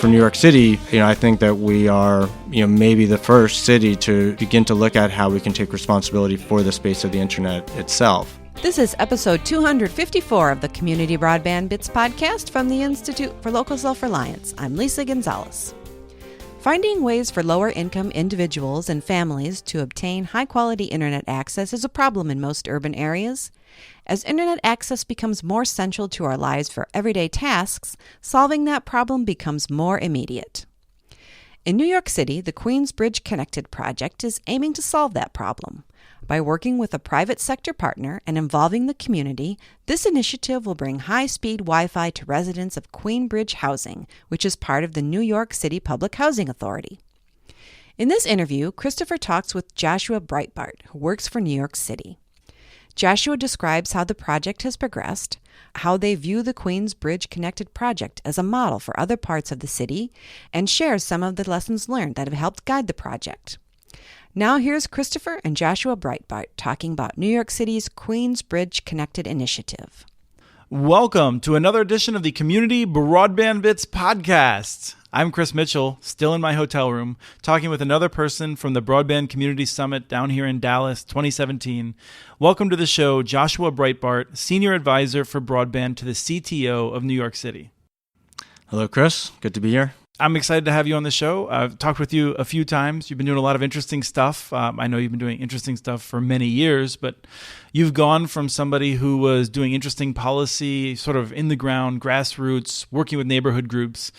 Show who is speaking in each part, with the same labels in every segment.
Speaker 1: For New York City, I think that we are, maybe the first city to begin to look at how we can take responsibility for the space of the internet itself.
Speaker 2: This is episode 254 of the Community Broadband Bits podcast from the Institute for Local Self-Reliance. I'm Lisa Gonzalez. Finding ways for lower-income individuals and families to obtain high-quality internet access is a problem in most urban areas. As internet access becomes more central to our lives for everyday tasks, solving that problem becomes more immediate. In New York City, the Queensbridge Connected project is aiming to solve that problem. By working with a private sector partner and involving the community, this initiative will bring high-speed Wi-Fi to residents of Queensbridge Housing, which is part of the New York City Public Housing Authority. In this interview, Christopher talks with Joshua Breitbart, who works for New York City. Joshua describes how the project has progressed, how they view the Queensbridge Connected project as a model for other parts of the city, and shares some of the lessons learned that have helped guide the project. Now here's Christopher and Joshua Breitbart talking about New York City's Queensbridge Connected initiative.
Speaker 3: Welcome to another edition of the Community Broadband Bits podcast. I'm Chris Mitchell, still in my hotel room, talking with another person from the Broadband Community Summit down here in Dallas, 2017. Welcome to the show, Joshua Breitbart, Senior Advisor for Broadband to the CTO of New York City.
Speaker 1: Hello, Chris. Good to be here.
Speaker 3: I'm excited to have you on the show. I've talked with you a few times. You've been doing a lot of interesting stuff. I know you've been doing interesting stuff for many years, but you've gone from somebody who was doing interesting policy, sort of in the ground, grassroots, working with neighborhood groups,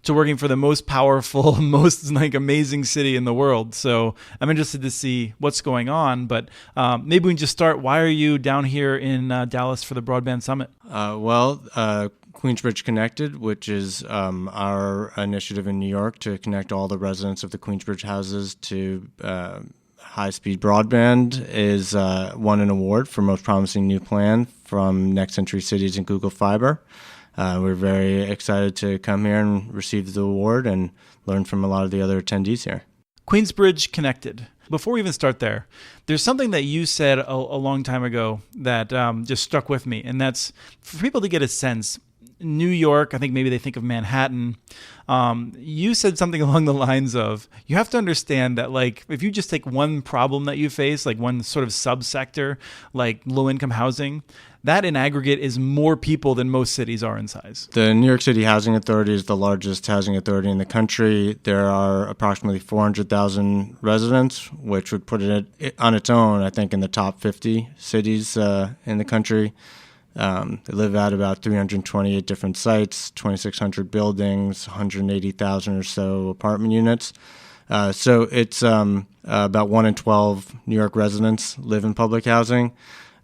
Speaker 3: to working for the most powerful, most amazing city in the world. So I'm interested to see what's going on, but maybe we can just start. Why are you down here in Dallas for the Broadband Summit?
Speaker 1: Queensbridge Connected, which is our initiative in New York to connect all the residents of the Queensbridge houses to high-speed broadband, is won an award for Most Promising New Plan from Next Century Cities and Google Fiber. We're very excited to come here and receive the award and learn from a lot of the other attendees here.
Speaker 3: Queensbridge Connected. Before we even start there, there's something that you said a long time ago that just stuck with me, and that's for people to get a sense. New York, I think maybe they think of Manhattan. You said something along the lines of, you have to understand that, like, if you just take one problem that you face, like one sort of subsector, like low-income housing, that in aggregate is more people than most cities are in size.
Speaker 1: The New York City Housing Authority is the largest housing authority in the country. There are approximately 400,000 residents, which would put it on its own, I think, in the top 50 cities in the country. They live at about 328 different sites, 2,600 buildings, 180,000 or so apartment units. So it's about 1 in 12 New York residents live in public housing.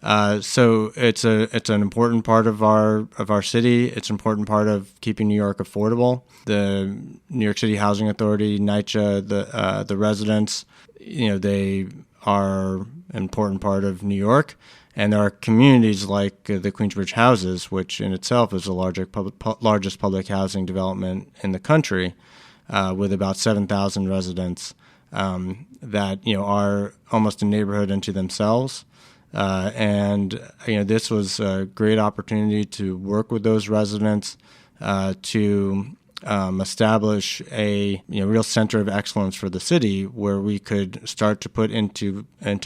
Speaker 1: So it's an important part of our city. It's an important part of keeping New York affordable. The New York City Housing Authority, NYCHA, the residents, they are an important part of New York. And there are communities like the Queensbridge houses, which in itself is the largest public housing development in the country, with about 7,000 residents that are almost a neighborhood unto themselves. And this was a great opportunity to work with those residents to establish a real center of excellence for the city, where we could start to put into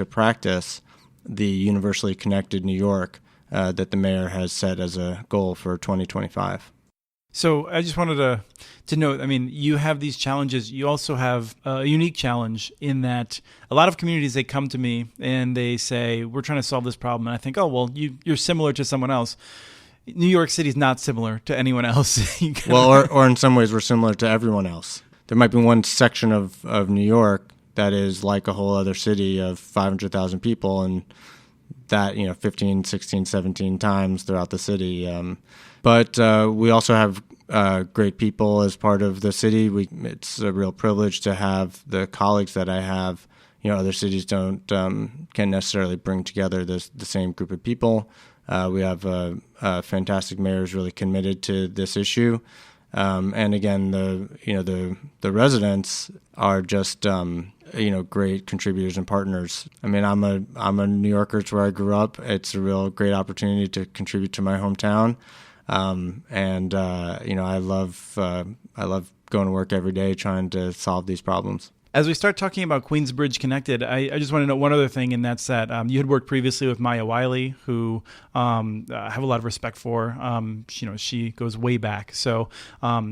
Speaker 1: practice the universally connected New York that the mayor has set as a goal for 2025.
Speaker 3: So I just wanted to note, you have these challenges. You also have a unique challenge in that a lot of communities, they come to me and they say, we're trying to solve this problem. And I think, oh, well, you're similar to someone else. New York City is not similar to anyone else.
Speaker 1: Well, or in some ways, we're similar to everyone else. There might be one section of New York that is like a whole other city of 500,000 people, and that, 15, 16, 17 times throughout the city. But we also have great people as part of the city. It's a real privilege to have the colleagues that I have. Other cities can't necessarily bring together the same group of people. We have fantastic mayors really committed to this issue. And again, the residents are just great contributors and partners. I'm a New Yorker. It's where I grew up. It's a real great opportunity to contribute to my hometown. I love going to work every day trying to solve these problems.
Speaker 3: As we start talking about Queensbridge Connected, I just want to know one other thing, and that's that you had worked previously with Maya Wiley, who I have a lot of respect for. She goes way back. So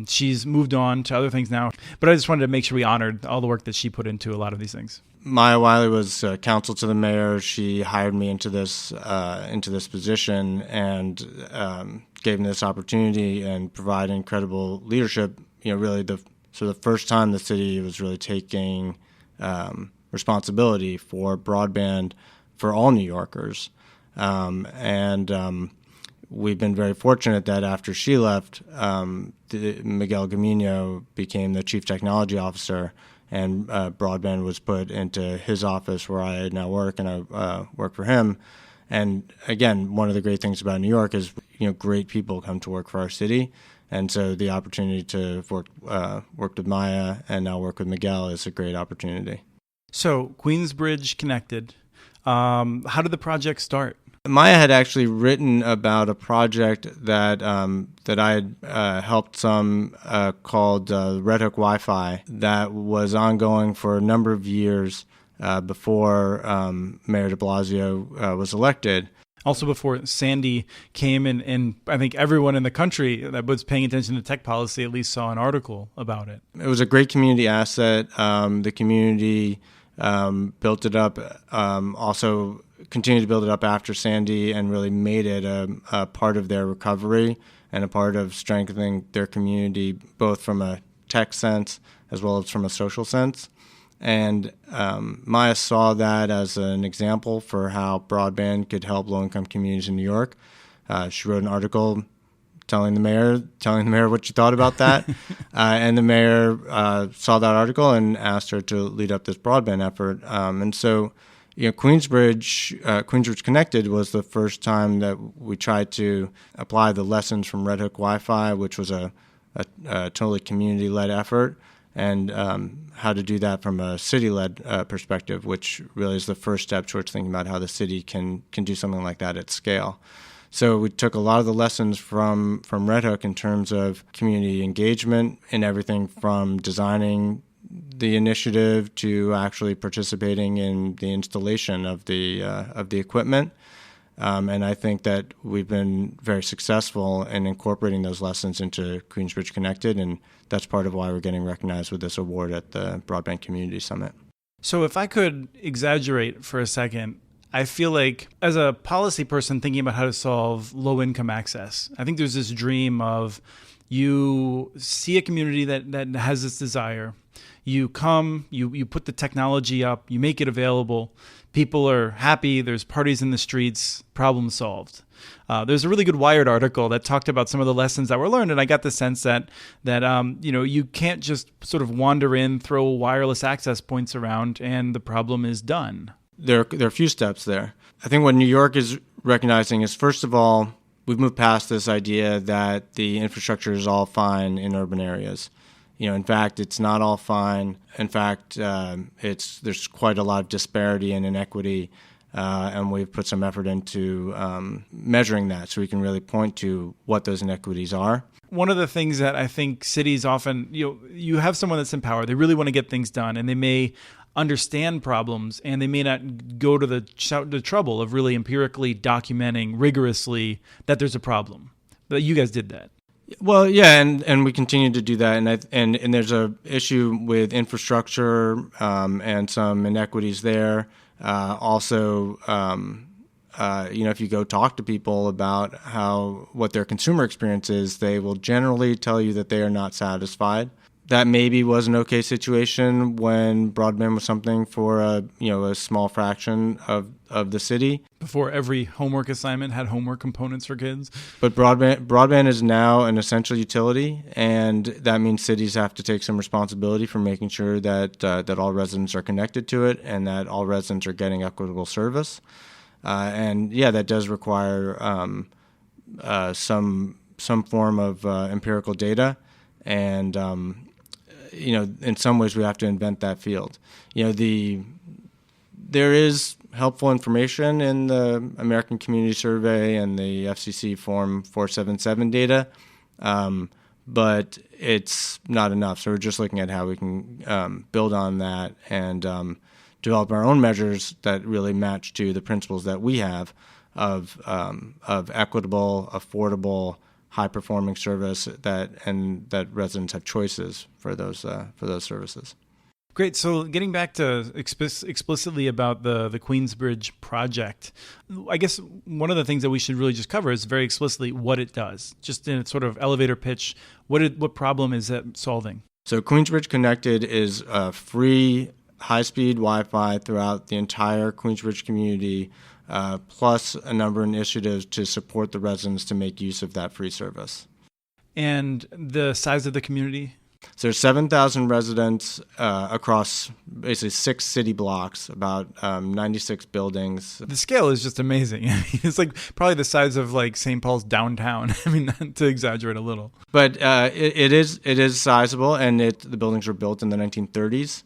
Speaker 3: she's moved on to other things now. But I just wanted to make sure we honored all the work that she put into a lot of these things.
Speaker 1: Maya Wiley was counsel to the mayor. She hired me into this position and gave me this opportunity and provided incredible leadership. Really the first time the city was really taking responsibility for broadband for all New Yorkers. We've been very fortunate that after she left, Miguel Gamino became the chief technology officer, and broadband was put into his office where I now work, and I work for him. And again, one of the great things about New York is, great people come to work for our city. And so the opportunity to work with Maya and now work with Miguel is a great opportunity.
Speaker 3: So Queensbridge Connected, how did the project start?
Speaker 1: Maya had actually written about a project that I had helped some called Red Hook Wi-Fi that was ongoing for a number of years before Mayor de Blasio was elected.
Speaker 3: Also before Sandy came, and I think everyone in the country that was paying attention to tech policy at least saw an article about it.
Speaker 1: It was a great community asset. The community built it up, also continued to build it up after Sandy, and really made it a part of their recovery and a part of strengthening their community, both from a tech sense as well as from a social sense. And Maya saw that as an example for how broadband could help low-income communities in New York. She wrote an article telling the mayor what she thought about that, and the mayor saw that article and asked her to lead up this broadband effort. And so, Queensbridge Connected was the first time that we tried to apply the lessons from Red Hook Wi-Fi, which was a totally community-led effort, and how to do that from a city-led perspective, which really is the first step towards thinking about how the city can do something like that at scale. So we took a lot of the lessons from Red Hook in terms of community engagement and everything from designing the initiative to actually participating in the installation of the equipment. And I think that we've been very successful in incorporating those lessons into Queensbridge Connected, and that's part of why we're getting recognized with this award at the Broadband Community Summit.
Speaker 3: So if I could exaggerate for a second, I feel like as a policy person thinking about how to solve low-income access, I think there's this dream of you see a community that has this desire. You come, you put the technology up, you make it available. People are happy. There's parties in the streets. Problem solved. There's a really good Wired article that talked about some of the lessons that were learned, and I got the sense that you can't just sort of wander in, throw wireless access points around, and the problem is done.
Speaker 1: There are a few steps there. I think what New York is recognizing is, first of all, we've moved past this idea that the infrastructure is all fine in urban areas. In fact, it's not all fine. In fact, there's quite a lot of disparity and inequity, and we've put some effort into measuring that so we can really point to what those inequities are.
Speaker 3: One of the things that I think cities often, you have someone that's in power, they really want to get things done, and they may understand problems, and they may not go to the trouble of really empirically documenting rigorously that there's a problem. But you guys did that.
Speaker 1: Well, yeah, and we continue to do that, and there's a issue with infrastructure and some inequities there. Also, if you go talk to people about what their consumer experience is, they will generally tell you that they are not satisfied. That maybe was an okay situation when broadband was something for a small fraction of the city.
Speaker 3: Before every homework assignment had homework components for kids.
Speaker 1: But broadband is now an essential utility, and that means cities have to take some responsibility for making sure that all residents are connected to it and that all residents are getting equitable service. That does require some form of empirical data, and in some ways we have to invent that field. There is helpful information in the American Community Survey and the FCC Form 477 data, but it's not enough. So we're just looking at how we can build on that and develop our own measures that really match to the principles that we have of equitable, affordable, high-performing service that residents have choices for those services.
Speaker 3: Great. So getting back to explicitly about the Queensbridge project, I guess one of the things that we should really just cover is very explicitly what it does. Just in a sort of elevator pitch, what problem is it solving?
Speaker 1: So Queensbridge Connected is free high-speed Wi-Fi throughout the entire Queensbridge community, plus a number of initiatives to support the residents to make use of that free service. And
Speaker 3: the size of the community?
Speaker 1: So there's 7,000 residents across basically 6 city blocks, about 96 buildings.
Speaker 3: The scale is just amazing. I mean, it's like probably the size of like St. Paul's downtown. I mean, not to exaggerate a little.
Speaker 1: But it is sizable, and the buildings were built in the 1930s.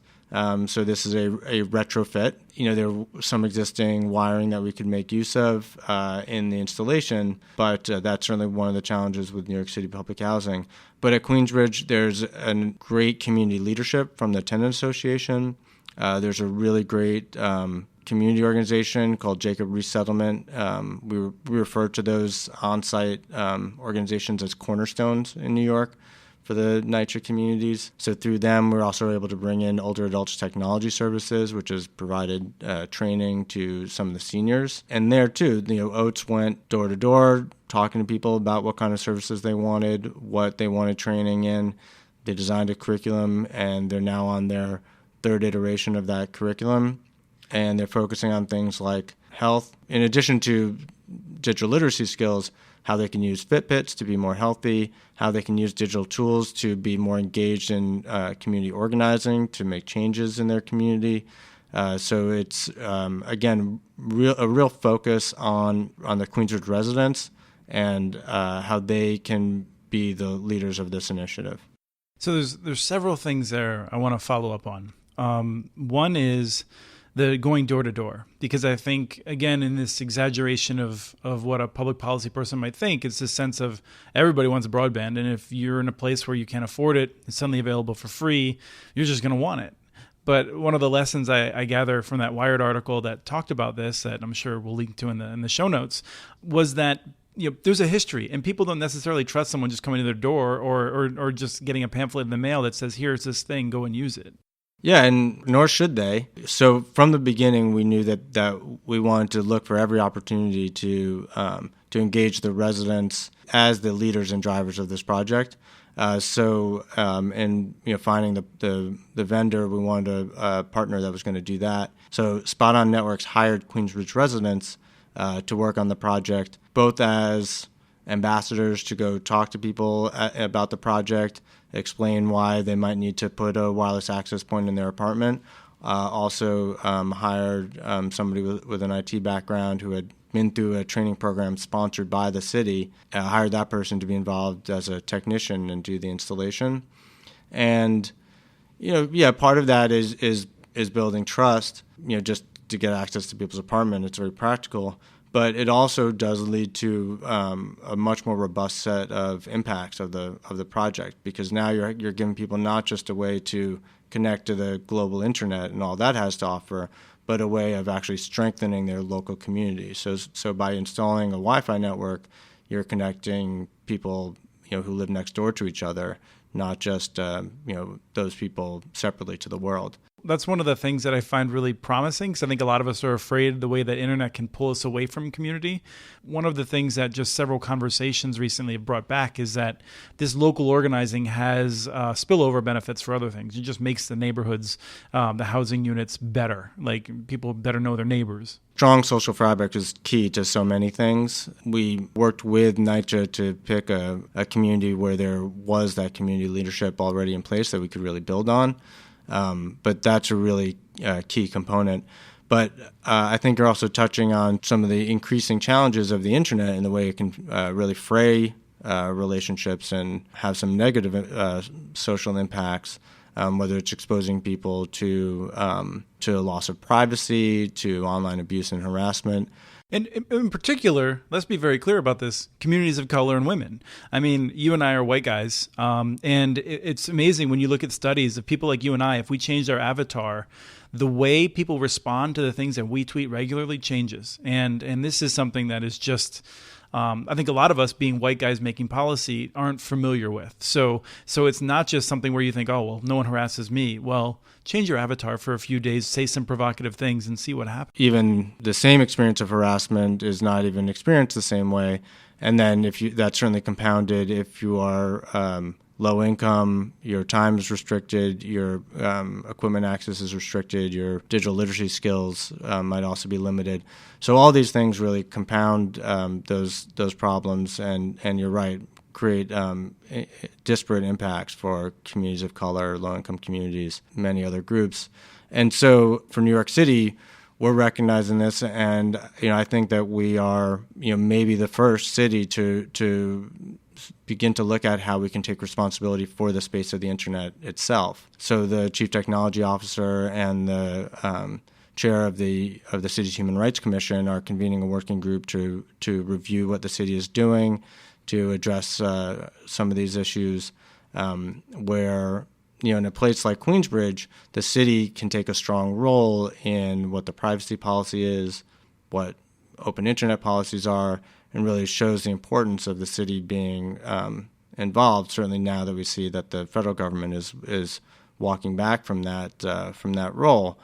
Speaker 1: So this is a retrofit. There was some existing wiring that we could make use of in the installation, but that's certainly one of the challenges with New York City public housing. But at Queensbridge, there's a great community leadership from the Tenant Association. There's a really great community organization called Jacob Resettlement. We refer to those on-site organizations as cornerstones in New York for the NYCHA communities. So through them, we're also able to bring in older adults technology services, which has provided training to some of the seniors. And there too, Oates went door to door, talking to people about what kind of services they wanted, what they wanted training in. They designed a curriculum, and they're now on their 3rd iteration of that curriculum. And they're focusing on things like health, in addition to digital literacy skills, how they can use Fitbits to be more healthy, how they can use digital tools to be more engaged in community organizing, to make changes in their community. So it's, again, a real focus on the Queensbridge residents and how they can be the leaders of this initiative.
Speaker 3: So there's several things there I want to follow up on. One is the going door to door, because I think, again, in this exaggeration of what a public policy person might think, it's this sense of everybody wants a broadband, and if you're in a place where you can't afford it, it's suddenly available for free, you're just going to want it. But one of the lessons I gather from that Wired article that talked about this, that I'm sure we'll link to in the show notes, was that there's a history, and people don't necessarily trust someone just coming to their door or just getting a pamphlet in the mail that says, here's this thing, go and use it.
Speaker 1: Yeah, and nor should they. So from the beginning, we knew that we wanted to look for every opportunity to engage the residents as the leaders and drivers of this project. Finding the vendor, we wanted a partner that was going to do that. So Spot On Networks hired Queensbridge residents to work on the project, both as ambassadors to go talk to people about the project, explain why they might need to put a wireless access point in their apartment. Also hired somebody with an IT background who had been through a training program sponsored by the city, hired that person to be involved as a technician and do the installation. And, part of that is building trust, just to get access to people's apartment. It's very practical. But it also does lead to a much more robust set of impacts of the project, because now you're giving people not just a way to connect to the global internet and all that has to offer, but a way of actually strengthening their local community. So by installing a Wi-Fi network, you're connecting people who live next door to each other, not just those people separately to the world.
Speaker 3: That's one of the things that I find really promising, because I think a lot of us are afraid the way that internet can pull us away from community. One of the things that just several conversations recently have brought back is that this local organizing has spillover benefits for other things. It just makes the neighborhoods, the housing units better. Like, people better know their neighbors.
Speaker 1: Strong social fabric is key to so many things. We worked with NYCHA to pick a community where there was that community leadership already in place that we could really build on. But that's a really key component. But I think you're also touching on some of the increasing challenges of the internet and the way it can really fray relationships and have some negative social impacts. whether it's exposing people to loss of privacy, to online abuse and harassment.
Speaker 3: And in particular, let's be very clear about this, communities of color and women. I mean, you and I are white guys, and it's amazing when you look at studies of people like you and I, if we changed our avatar, the way people respond to the things that we tweet regularly changes. And this is something that is just... I think a lot of us being white guys making policy aren't familiar with. So it's not just something where you think, oh, well, no one harasses me. Well, change your avatar for a few days, say some provocative things and see what happens.
Speaker 1: Even the same experience of harassment is not even experienced the same way. And then that's certainly compounded if you are low income, your time is restricted, your equipment access is restricted, your digital literacy skills might also be limited. So all these things really compound those problems, and you're right, create disparate impacts for communities of color, low income communities, many other groups. And so for New York City, we're recognizing this, and I think that we are maybe the first city to begin to look at how we can take responsibility for the space of the internet itself. So the Chief Technology Officer and the Chair of the city's Human Rights Commission are convening a working group to review what the city is doing to address some of these issues, where in a place like Queensbridge, the city can take a strong role in what the privacy policy is, what open internet policies are, and really shows the importance of the city being involved. Certainly now that we see that the federal government is walking back from that role.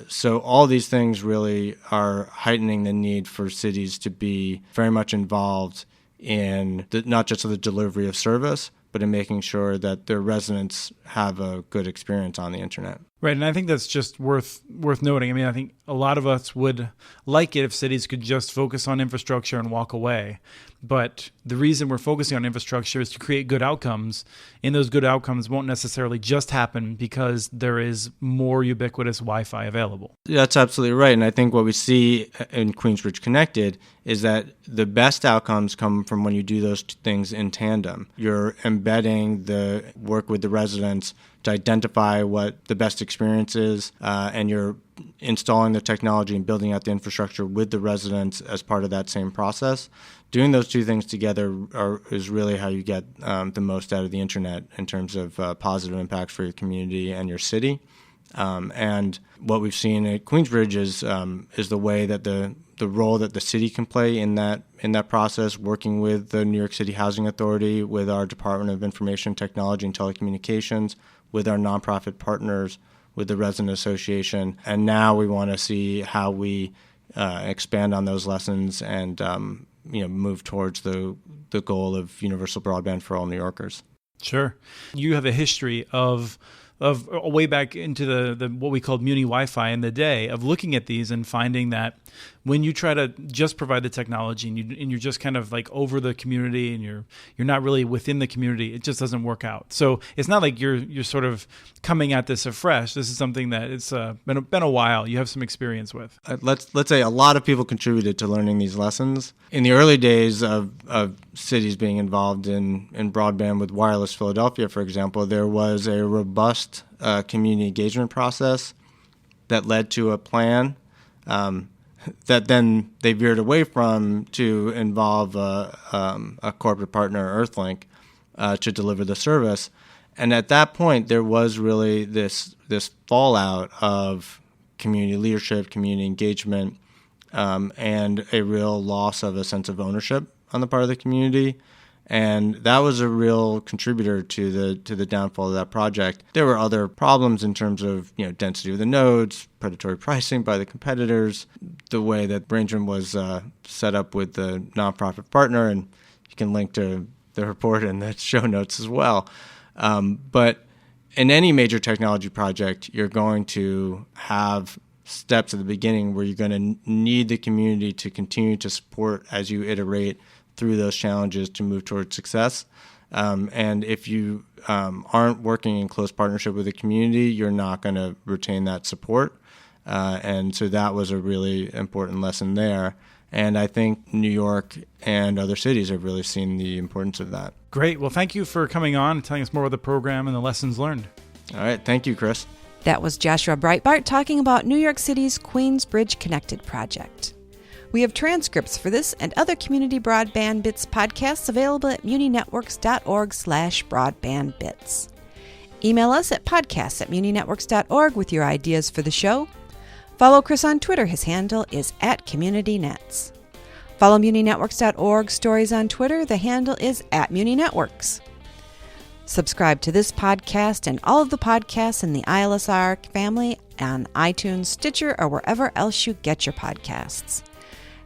Speaker 1: So all these things really are heightening the need for cities to be very much involved in not just the delivery of service, but in making sure that their residents have a good experience on the internet.
Speaker 3: Right, and I think that's just worth noting. I mean, I think a lot of us would like it if cities could just focus on infrastructure and walk away. But the reason we're focusing on infrastructure is to create good outcomes, and those good outcomes won't necessarily just happen because there is more ubiquitous Wi-Fi available.
Speaker 1: That's absolutely right, and I think what we see in Queensbridge Connected is that the best outcomes come from when you do those things in tandem. You're embedding the work with the residents to identify what the best experience is, and you're installing the technology and building out the infrastructure with the residents as part of that same process. Doing those two things together is really how you get the most out of the internet in terms of positive impacts for your community and your city. And what we've seen at Queensbridge is the way that the role that the city can play in that process, working with the New York City Housing Authority, with our Department of Information Technology and Telecommunications, with our nonprofit partners, with the Resident Association. And now we want to see how we expand on those lessons and move towards the goal of universal broadband for all New Yorkers.
Speaker 3: Sure. You have a history of way back into the what we called Muni Wi-Fi in the day, of looking at these and finding that when you try to just provide the technology and you're just kind of like over the community and you're not really within the community, it just doesn't work out. So it's not like you're sort of coming at this afresh. This is something that it's been a while. You have some experience with.
Speaker 1: Let's say a lot of people contributed to learning these lessons. In the early days of cities being involved in broadband with Wireless Philadelphia, for example, there was a robust community engagement process that led to a plan that then they veered away from to involve a corporate partner, Earthlink, to deliver the service. And at that point, there was really this fallout of community leadership, community engagement, and a real loss of a sense of ownership on the part of the community. And that was a real contributor to the downfall of that project. There were other problems in terms of density of the nodes, predatory pricing by the competitors, the way that arrangement was set up with the nonprofit partner, and you can link to the report in the show notes as well. But in any major technology project, you're going to have steps at the beginning where you're going to need the community to continue to support as you iterate through those challenges to move towards success. And if you aren't working in close partnership with the community, you're not going to retain that support. And so that was a really important lesson there. And I think New York and other cities have really seen the importance of that.
Speaker 3: Great. Well, thank you for coming on and telling us more about the program and the lessons learned.
Speaker 1: All right. Thank you, Chris.
Speaker 2: That was Joshua Breitbart talking about New York City's Queensbridge Connected project. We have transcripts for this and other Community Broadband Bits podcasts available at muninetworks.org/broadbandbits. Email us at podcasts@muninetworks.org with your ideas for the show. Follow Chris on Twitter. His handle is @CommunityNets. Follow muninetworks.org stories on Twitter. The handle is @muninetworks. Subscribe to this podcast and all of the podcasts in the ILSR family on iTunes, Stitcher, or wherever else you get your podcasts.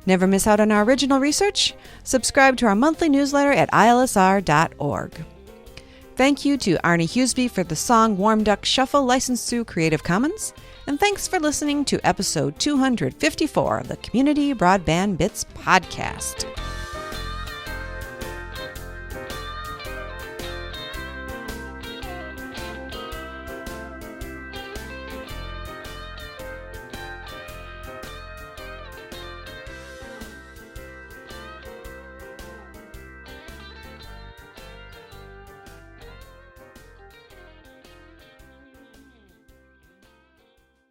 Speaker 2: Never miss out on our original research? Subscribe to our monthly newsletter at ilsr.org. Thank you to Arnie Huseby for the song Warm Duck Shuffle, licensed through Creative Commons. And thanks for listening to episode 254 of the Community Broadband Bits podcast.